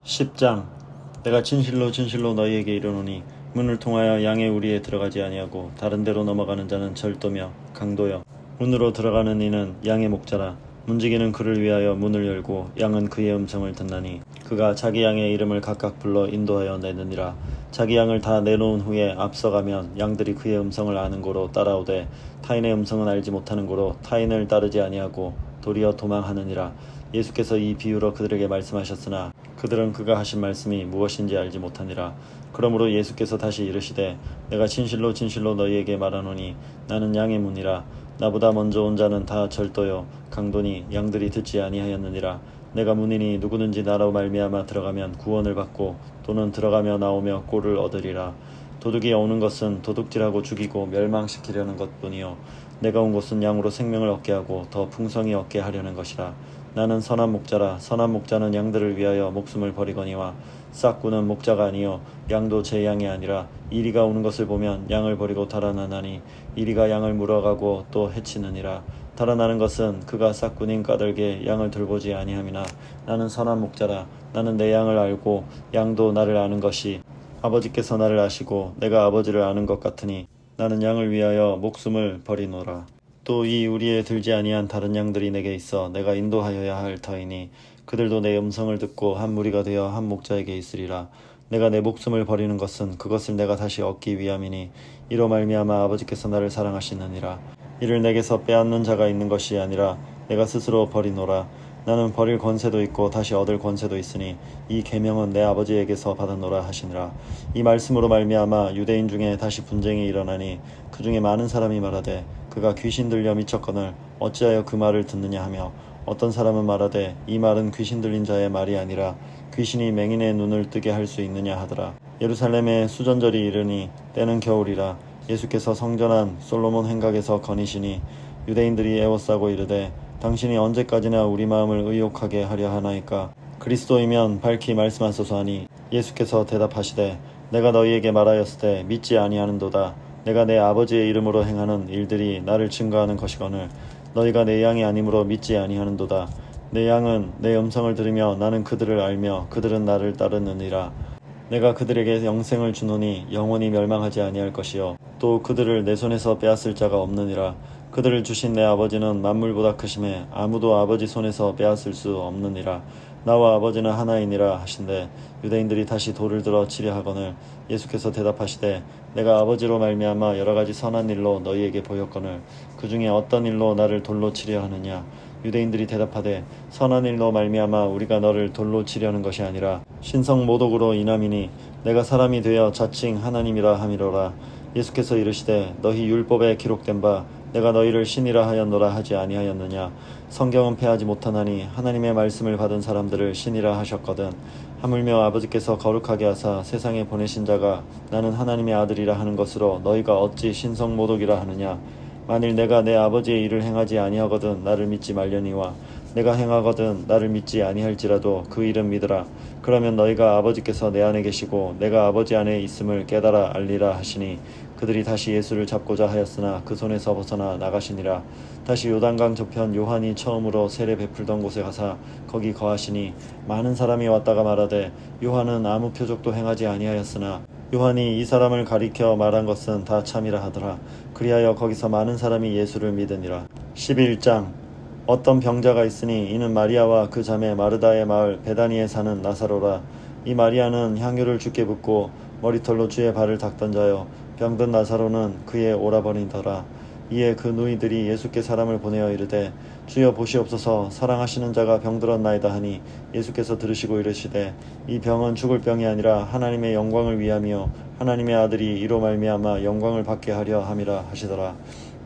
10장. 내가 진실로 진실로 너희에게 이르노니 문을 통하여 양의 우리에 들어가지 아니하고 다른 데로 넘어가는 자는 절도며 강도여 문으로 들어가는 이는 양의 목자라. 문지기는 그를 위하여 문을 열고 양은 그의 음성을 듣나니 그가 자기 양의 이름을 각각 불러 인도하여 내느니라. 자기 양을 다 내놓은 후에 앞서가면 양들이 그의 음성을 아는 고로 따라오되 타인의 음성은 알지 못하는 고로 타인을 따르지 아니하고 도리어 도망하느니라. 예수께서 이 비유로 그들에게 말씀하셨으나 그들은 그가 하신 말씀이 무엇인지 알지 못하니라. 그러므로 예수께서 다시 이르시되 내가 진실로 진실로 너희에게 말하노니 나는 양의 문이라. 나보다 먼저 온 자는 다 절도요 강도니 양들이 듣지 아니하였느니라. 내가 문이니 누구든지 나로 말미암아 들어가면 구원을 받고 또는 들어가며 나오며 꼴을 얻으리라. 도둑이 오는 것은 도둑질하고 죽이고 멸망시키려는 것뿐이요 내가 온 것은 양으로 생명을 얻게 하고 더 풍성히 얻게 하려는 것이라. 나는 선한 목자라. 선한 목자는 양들을 위하여 목숨을 버리거니와 싹구는 목자가 아니요 양도 제 양이 아니라 이리가 오는 것을 보면 양을 버리고 달아나나니 이리가 양을 물어가고 또 해치느니라. 달아나는 것은 그가 싹군인 까닭에 양을 돌보지 아니함이나 나는 선한 목자라. 나는 내 양을 알고 양도 나를 아는 것이 아버지께서 나를 아시고 내가 아버지를 아는 것 같으니 나는 양을 위하여 목숨을 버리노라. 또 이 우리에 들지 아니한 다른 양들이 내게 있어 내가 인도하여야 할 터이니 그들도 내 음성을 듣고 한 무리가 되어 한 목자에게 있으리라. 내가 내 목숨을 버리는 것은 그것을 내가 다시 얻기 위함이니 이로 말미암아 아버지께서 나를 사랑하시느니라. 이를 내게서 빼앗는 자가 있는 것이 아니라 내가 스스로 버리노라. 나는 버릴 권세도 있고 다시 얻을 권세도 있으니 이 계명은 내 아버지에게서 받았노라 하시니라. 이 말씀으로 말미암아 유대인 중에 다시 분쟁이 일어나니 그 중에 많은 사람이 말하되 그가 귀신 들려 미쳤거늘 어찌하여 그 말을 듣느냐 하며 어떤 사람은 말하되 이 말은 귀신 들린 자의 말이 아니라 귀신이 맹인의 눈을 뜨게 할 수 있느냐 하더라. 예루살렘에 수전절이 이르니 때는 겨울이라. 예수께서 성전한 솔로몬 행각에서 거니시니 유대인들이 애워싸고 이르되 당신이 언제까지나 우리 마음을 의욕하게 하려 하나이까. 그리스도이면 밝히 말씀하소서 하니 예수께서 대답하시되 내가 너희에게 말하였으되 믿지 아니하는도다. 내가 내 아버지의 이름으로 행하는 일들이 나를 증거하는 것이거늘 너희가 내 양이 아니므로 믿지 아니하는도다. 내 양은 내 음성을 들으며 나는 그들을 알며 그들은 나를 따르느니라. 내가 그들에게 영생을 주노니 영원히 멸망하지 아니할 것이요 또 그들을 내 손에서 빼앗을 자가 없느니라. 그들을 주신 내 아버지는 만물보다 크심에 아무도 아버지 손에서 빼앗을 수 없느니라. 나와 아버지는 하나이니라 하신대 유대인들이 다시 돌을 들어 치려 하거늘 예수께서 대답하시되 내가 아버지로 말미암아 여러가지 선한 일로 너희에게 보였거늘 그 중에 어떤 일로 나를 돌로 치려 하느냐. 유대인들이 대답하되 선한 일로 말미암아 우리가 너를 돌로 치려는 것이 아니라 신성 모독으로 인함이니 내가 사람이 되어 자칭 하나님이라 함이로라. 예수께서 이르시되 너희 율법에 기록된 바 내가 너희를 신이라 하였노라 하지 아니하였느냐. 성경은 패하지 못하나니 하나님의 말씀을 받은 사람들을 신이라 하셨거든. 하물며 아버지께서 거룩하게 하사 세상에 보내신 자가 나는 하나님의 아들이라 하는 것으로 너희가 어찌 신성 모독이라 하느냐. 만일 내가 내 아버지의 일을 행하지 아니하거든 나를 믿지 말려니와 내가 행하거든 나를 믿지 아니할지라도 그 일은 믿으라. 그러면 너희가 아버지께서 내 안에 계시고 내가 아버지 안에 있음을 깨달아 알리라 하시니 그들이 다시 예수를 잡고자 하였으나 그 손에서 벗어나 나가시니라. 다시 요단강 저편 요한이 처음으로 세례 베풀던 곳에 가사 거기 거하시니 많은 사람이 왔다가 말하되 요한은 아무 표적도 행하지 아니하였으나 요한이 이 사람을 가리켜 말한 것은 다 참이라 하더라. 그리하여 거기서 많은 사람이 예수를 믿으니라. 11장. 어떤 병자가 있으니 이는 마리아와 그 자매 마르다의 마을 베다니에 사는 나사로라. 이 마리아는 향유를 주께 붓고 머리털로 주의 발을 닦던 자요 병든 나사로는 그의 오라버니더라. 이에 그 누이들이 예수께 사람을 보내어 이르되 주여 보시옵소서 사랑하시는 자가 병들었나이다 하니 예수께서 들으시고 이르시되 이 병은 죽을 병이 아니라 하나님의 영광을 위함이요 하나님의 아들이 이로 말미암아 영광을 받게 하려 함이라 하시더라.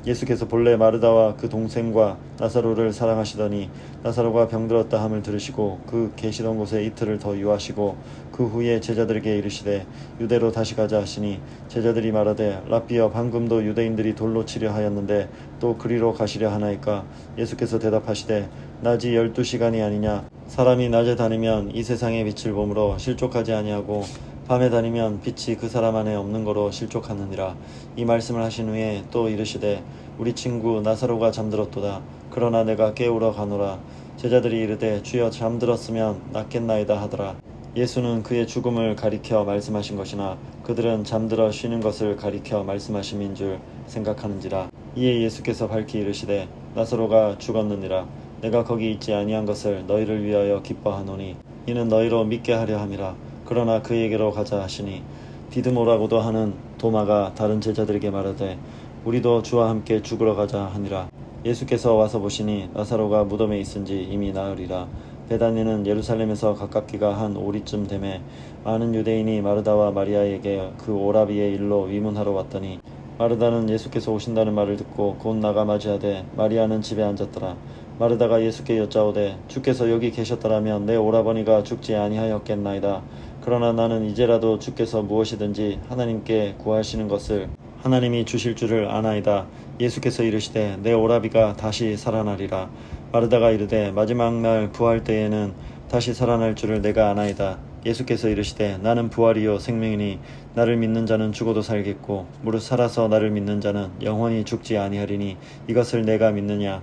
예수께서 본래 마르다와 그 동생과 나사로를 사랑하시더니 나사로가 병들었다 함을 들으시고 그 계시던 곳에 이틀을 더 유하시고 그 후에 제자들에게 이르시되 유대로 다시 가자 하시니 제자들이 말하되 랍비여 방금도 유대인들이 돌로 치려 하였는데 또 그리로 가시려 하나이까. 예수께서 대답하시되 낮이 12시간이 아니냐. 사람이 낮에 다니면 이 세상의 빛을 보므로 실족하지 아니하고 밤에 다니면 빛이 그 사람 안에 없는 거로 실족하느니라. 이 말씀을 하신 후에 또 이르시되 우리 친구 나사로가 잠들었도다. 그러나 내가 깨우러 가노라. 제자들이 이르되 주여 잠들었으면 낫겠나이다 하더라. 예수는 그의 죽음을 가리켜 말씀하신 것이나 그들은 잠들어 쉬는 것을 가리켜 말씀하심인 줄 생각하는지라. 이에 예수께서 밝히 이르시되 나사로가 죽었느니라. 내가 거기 있지 아니한 것을 너희를 위하여 기뻐하노니 이는 너희로 믿게 하려 함이라. 그러나 그에게로 가자 하시니 디드모라고도 하는 도마가 다른 제자들에게 말하되 우리도 주와 함께 죽으러 가자 하니라. 예수께서 와서 보시니 나사로가 무덤에 있은지 이미 나으리라. 베다니는 예루살렘에서 가깝기가 한 오리쯤 되매 많은 유대인이 마르다와 마리아에게 그 오라비의 일로 위문하러 왔더니 마르다는 예수께서 오신다는 말을 듣고 곧 나가 맞이하되 마리아는 집에 앉았더라. 마르다가 예수께 여짜오되 주께서 여기 계셨더라면 내 오라버니가 죽지 아니하였겠나이다. 그러나 나는 이제라도 주께서 무엇이든지 하나님께 구하시는 것을 하나님이 주실 줄을 아나이다. 예수께서 이르시되 내 오라비가 다시 살아나리라. 마르다가 이르되 마지막 날 부활 때에는 다시 살아날 줄을 내가 아나이다. 예수께서 이르시되 나는 부활이요 생명이니 나를 믿는 자는 죽어도 살겠고 무릇 살아서 나를 믿는 자는 영원히 죽지 아니하리니 이것을 내가 믿느냐.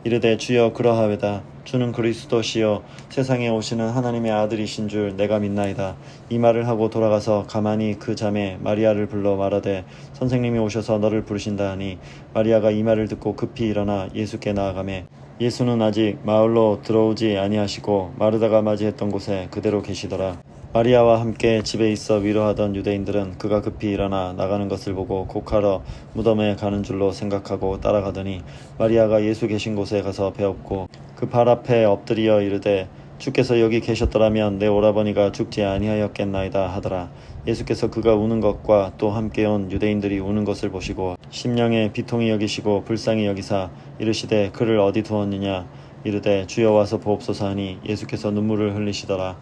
이르되 주여 그러하외다. 주는 그리스도시요 세상에 오시는 하나님의 아들이신 줄 내가 믿나이다. 이 말을 하고 돌아가서 가만히 그 자매 마리아를 불러 말하되 선생님이 오셔서 너를 부르신다 하니 마리아가 이 말을 듣고 급히 일어나 예수께 나아가매 예수는 아직 마을로 들어오지 아니하시고 마르다가 맞이했던 곳에 그대로 계시더라. 마리아와 함께 집에 있어 위로하던 유대인들은 그가 급히 일어나 나가는 것을 보고 곡하러 무덤에 가는 줄로 생각하고 따라가더니 마리아가 예수 계신 곳에 가서 배엎고 그 발 앞에 엎드리어 이르되 주께서 여기 계셨더라면 내 오라버니가 죽지 아니하였겠나이다 하더라. 예수께서 그가 우는 것과 또 함께 온 유대인들이 우는 것을 보시고 심령에 비통히 여기시고 불쌍히 여기사 이르시되 그를 어디 두었느냐. 이르되 주여 와서 보옵소서 하니 예수께서 눈물을 흘리시더라.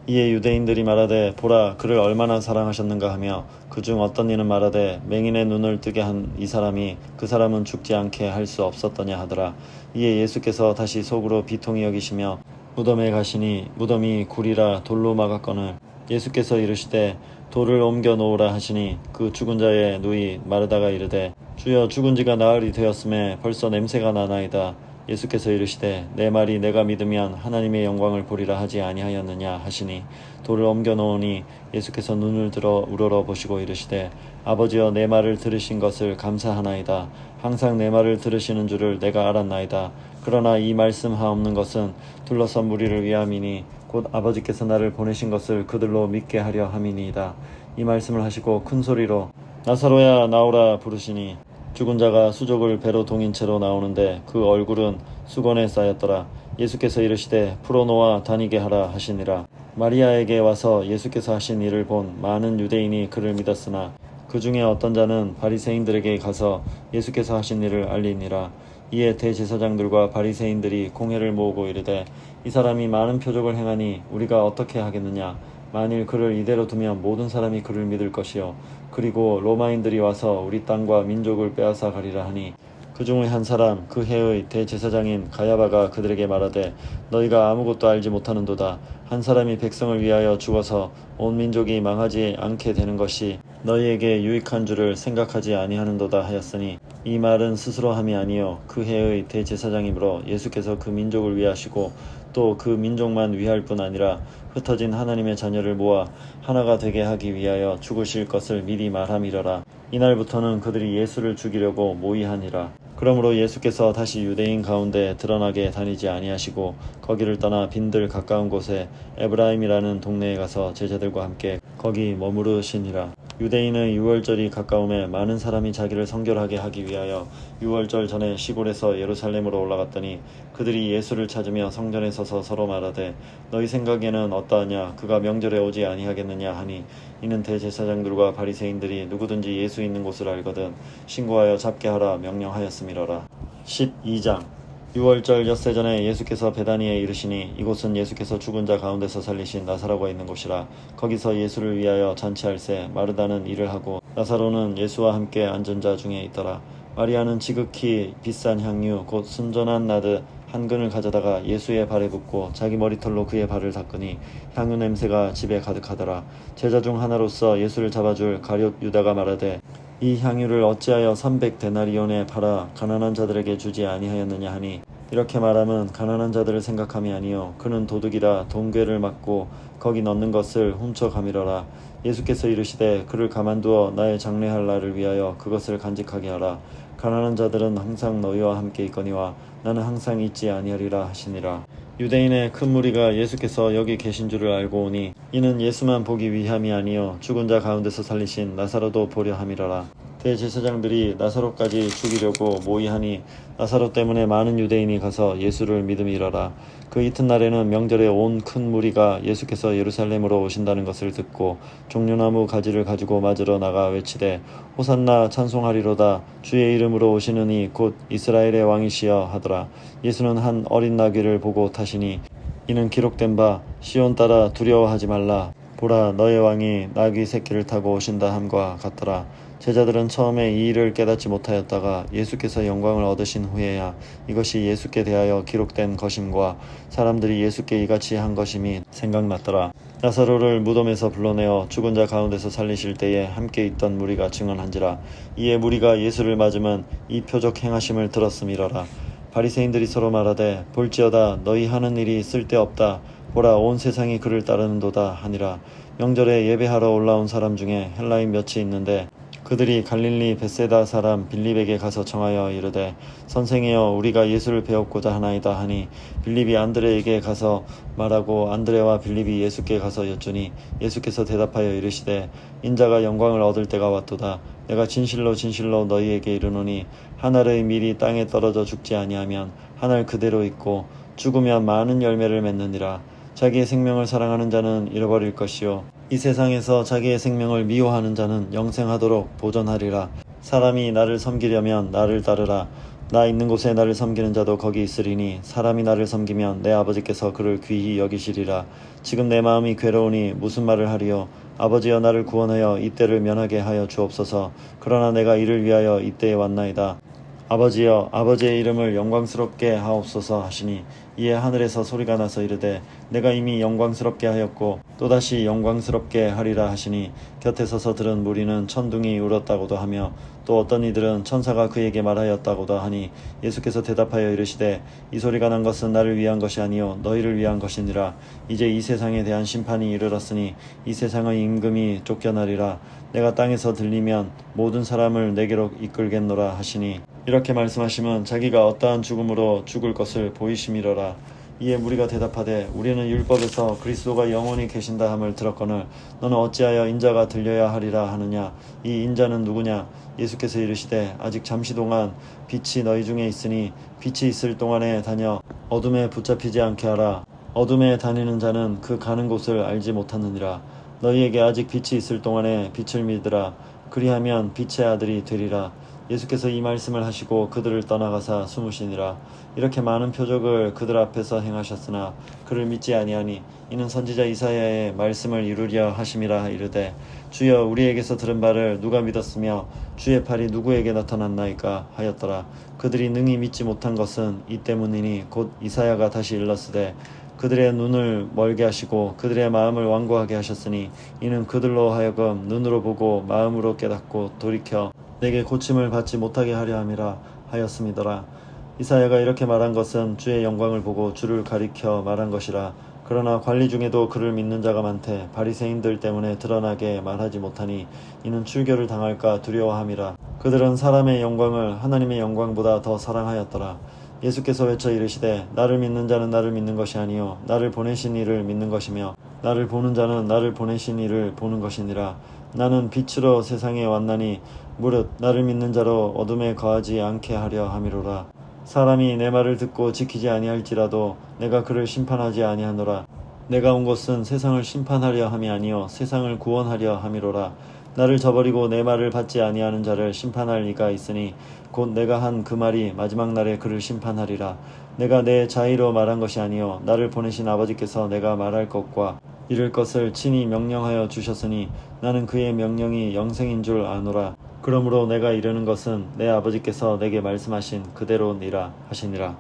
이에 유대인들이 말하되 보라 그를 얼마나 사랑하셨는가 하며 그중 어떤 이는 말하되 맹인의 눈을 뜨게 한 이 사람이 그 사람은 죽지 않게 할 수 없었더냐 하더라. 이에 예수께서 다시 속으로 비통히 여기시며 무덤에 가시니 무덤이 굴이라 돌로 막았거늘 예수께서 이르시되 돌을 옮겨 놓으라 하시니 그 죽은 자의 누이 마르다가 이르되 주여 죽은 지가 나흘이 되었음에 벌써 냄새가 나나이다. 예수께서 이르시되 내 말이 내가 믿으면 하나님의 영광을 보리라 하지 아니하였느냐 하시니 돌을 옮겨 놓으니 예수께서 눈을 들어 우러러 보시고 이르시되 아버지여 내 말을 들으신 것을 감사하나이다. 항상 내 말을 들으시는 줄을 내가 알았나이다. 그러나 이 말씀 하옵는 것은 둘러선 무리를 위함이니 곧 아버지께서 나를 보내신 것을 그들로 믿게 하려 함이니이다. 이 말씀을 하시고 큰 소리로 나사로야 나오라 부르시니 죽은 자가 수족을 배로 동인 채로 나오는데 그 얼굴은 수건에 쌓였더라. 예수께서 이르시되 풀어놓아 다니게 하라 하시니라. 마리아에게 와서 예수께서 하신 일을 본 많은 유대인이 그를 믿었으나 그 중에 어떤 자는 바리새인들에게 가서 예수께서 하신 일을 알리니라. 이에 대제사장들과 바리새인들이 공회를 모으고 이르되 이 사람이 많은 표적을 행하니 우리가 어떻게 하겠느냐. 만일 그를 이대로 두면 모든 사람이 그를 믿을 것이요 그리고 로마인들이 와서 우리 땅과 민족을 빼앗아 가리라 하니 그 중의 한 사람 그 해의 대제사장인 가야바가 그들에게 말하되 너희가 아무것도 알지 못하는도다. 한 사람이 백성을 위하여 죽어서 온 민족이 망하지 않게 되는 것이 너희에게 유익한 줄을 생각하지 아니하는도다 하였으니 이 말은 스스로 함이 아니요 그 해의 대제사장이므로 예수께서 그 민족을 위하시고 또 그 민족만 위할 뿐 아니라 흩어진 하나님의 자녀를 모아 하나가 되게 하기 위하여 죽으실 것을 미리 말함이러라. 이날부터는 그들이 예수를 죽이려고 모의하니라. 그러므로 예수께서 다시 유대인 가운데 드러나게 다니지 아니하시고 거기를 떠나 빈들 가까운 곳에 에브라임이라는 동네에 가서 제자들과 함께 거기 머무르시니라. 유대인의 유월절이 가까움에 많은 사람이 자기를 성결하게 하기 위하여 유월절 전에 시골에서 예루살렘으로 올라갔더니 그들이 예수를 찾으며 성전에 서서 서로 말하되 너희 생각에는 어떠하냐. 그가 명절에 오지 아니하겠느냐 하니 이는 대제사장들과 바리새인들이 누구든지 예수 있는 곳을 알거든 신고하여 잡게 하라 명령하였음이러라. 12장 유월절 엿새 전에 예수께서 베다니에 이르시니 이곳은 예수께서 죽은 자 가운데서 살리신 나사로가 있는 곳이라. 거기서 예수를 위하여 잔치할새 마르다는 일을 하고 나사로는 예수와 함께 앉은 자 중에 있더라. 마리아는 지극히 비싼 향유 곧 순전한 나드 한 근을 가져다가 예수의 발에 붓고 자기 머리털로 그의 발을 닦으니 향유 냄새가 집에 가득하더라. 제자 중 하나로서 예수를 잡아줄 가룟 유다가 말하되 이 향유를 어찌하여 300데나리온에 팔아 가난한 자들에게 주지 아니하였느냐 하니 이렇게 말함은 가난한 자들을 생각함이 아니요 그는 도둑이라 돈궤를 막고 거기 넣는 것을 훔쳐가미러라. 예수께서 이르시되 그를 가만두어 나의 장례할 날을 위하여 그것을 간직하게 하라. 가난한 자들은 항상 너희와 함께 있거니와 나는 항상 있지 아니하리라 하시니라. 유대인의 큰 무리가 예수께서 여기 계신 줄을 알고 오니 이는 예수만 보기 위함이 아니요 죽은 자 가운데서 살리신 나사로도 보려 함이라라. 대제사장들이 나사로까지 죽이려고 모의하니 나사로 때문에 많은 유대인이 가서 예수를 믿음이러라. 그 이튿날에는 명절에 온 큰 무리가 예수께서 예루살렘으로 오신다는 것을 듣고 종려나무 가지를 가지고 맞으러 나가 외치되 호산나 찬송하리로다. 주의 이름으로 오시는 이 곧 이스라엘의 왕이시여 하더라. 예수는 한 어린 나귀를 보고 타시니 이는 기록된 바 시온 따라 두려워하지 말라. 보라 너의 왕이 나귀 새끼를 타고 오신다 함과 같더라. 제자들은 처음에 이 일을 깨닫지 못하였다가 예수께서 영광을 얻으신 후에야 이것이 예수께 대하여 기록된 것임과 사람들이 예수께 이같이 한 것임이 생각났더라. 나사로를 무덤에서 불러내어 죽은 자 가운데서 살리실 때에 함께 있던 무리가 증언한지라. 이에 무리가 예수를 맞으면 이 표적 행하심을 들었음이러라. 바리새인들이 서로 말하되 볼지어다 너희 하는 일이 쓸데없다. 보라 온 세상이 그를 따르는도다 하니라. 명절에 예배하러 올라온 사람 중에 헬라인 몇이 있는데 그들이 갈릴리 벳세다 사람 빌립에게 가서 청하여 이르되 선생이여 우리가 예수를 배웠고자 하나이다 하니 빌립이 안드레에게 가서 말하고 안드레와 빌립이 예수께 가서 여쭈니 예수께서 대답하여 이르시되 인자가 영광을 얻을 때가 왔도다. 내가 진실로 진실로 너희에게 이르노니 한 알의 밀이 땅에 떨어져 죽지 아니하면 한 알 그대로 있고 죽으면 많은 열매를 맺느니라. 자기의 생명을 사랑하는 자는 잃어버릴 것이요 이 세상에서 자기의 생명을 미워하는 자는 영생하도록 보존하리라. 사람이 나를 섬기려면 나를 따르라. 나 있는 곳에 나를 섬기는 자도 거기 있으리니 사람이 나를 섬기면 내 아버지께서 그를 귀히 여기시리라. 지금 내 마음이 괴로우니 무슨 말을 하리요. 아버지여 나를 구원하여 이때를 면하게 하여 주옵소서. 그러나 내가 이를 위하여 이때에 왔나이다. 아버지여 아버지의 이름을 영광스럽게 하옵소서 하시니 이에 하늘에서 소리가 나서 이르되 내가 이미 영광스럽게 하였고 또다시 영광스럽게 하리라 하시니 곁에 서서 들은 무리는 천둥이 울었다고도 하며 또 어떤 이들은 천사가 그에게 말하였다고도 하니 예수께서 대답하여 이르시되 이 소리가 난 것은 나를 위한 것이 아니요 너희를 위한 것이니라. 이제 이 세상에 대한 심판이 이르렀으니 이 세상의 임금이 쫓겨나리라. 내가 땅에서 들리면 모든 사람을 내게로 이끌겠노라 하시니 이렇게 말씀하시면 자기가 어떠한 죽음으로 죽을 것을 보이심이러라. 이에 무리가 대답하되 우리는 율법에서 그리스도가 영원히 계신다 함을 들었거늘 너는 어찌하여 인자가 들려야 하리라 하느냐. 이 인자는 누구냐. 예수께서 이르시되 아직 잠시 동안 빛이 너희 중에 있으니 빛이 있을 동안에 다녀 어둠에 붙잡히지 않게 하라. 어둠에 다니는 자는 그 가는 곳을 알지 못하느니라. 너희에게 아직 빛이 있을 동안에 빛을 믿으라. 그리하면 빛의 아들이 되리라. 예수께서 이 말씀을 하시고 그들을 떠나가사 숨으시니라. 이렇게 많은 표적을 그들 앞에서 행하셨으나 그를 믿지 아니하니 이는 선지자 이사야의 말씀을 이루려 하심이라. 이르되 주여 우리에게서 들은 바를 누가 믿었으며 주의 팔이 누구에게 나타났나이까 하였더라. 그들이 능히 믿지 못한 것은 이 때문이니 곧 이사야가 다시 일렀으되 그들의 눈을 멀게 하시고 그들의 마음을 완고하게 하셨으니 이는 그들로 하여금 눈으로 보고 마음으로 깨닫고 돌이켜 내게 고침을 받지 못하게 하려 함이라 하였음이더라. 이사야가 이렇게 말한 것은 주의 영광을 보고 주를 가리켜 말한 것이라. 그러나 관리 중에도 그를 믿는 자가 많되 바리새인들 때문에 드러나게 말하지 못하니 이는 출교를 당할까 두려워함이라. 그들은 사람의 영광을 하나님의 영광보다 더 사랑하였더라. 예수께서 외쳐 이르시되 나를 믿는 자는 나를 믿는 것이 아니요 나를 보내신 이를 믿는 것이며 나를 보는 자는 나를 보내신 이를 보는 것이니라. 나는 빛으로 세상에 왔나니 무릇 나를 믿는 자로 어둠에 거하지 않게 하려 함이로라. 사람이 내 말을 듣고 지키지 아니할지라도 내가 그를 심판하지 아니하노라. 내가 온 것은 세상을 심판하려 함이 아니요 세상을 구원하려 함이로라. 나를 저버리고 내 말을 받지 아니하는 자를 심판할 이가 있으니 곧 내가 한 그 말이 마지막 날에 그를 심판하리라. 내가 내 자의로 말한 것이 아니요 나를 보내신 아버지께서 내가 말할 것과 이를 것을 친히 명령하여 주셨으니 나는 그의 명령이 영생인 줄 아노라. 그러므로 내가 이르는 것은 내 아버지께서 내게 말씀하신 그대로니라 하시니라.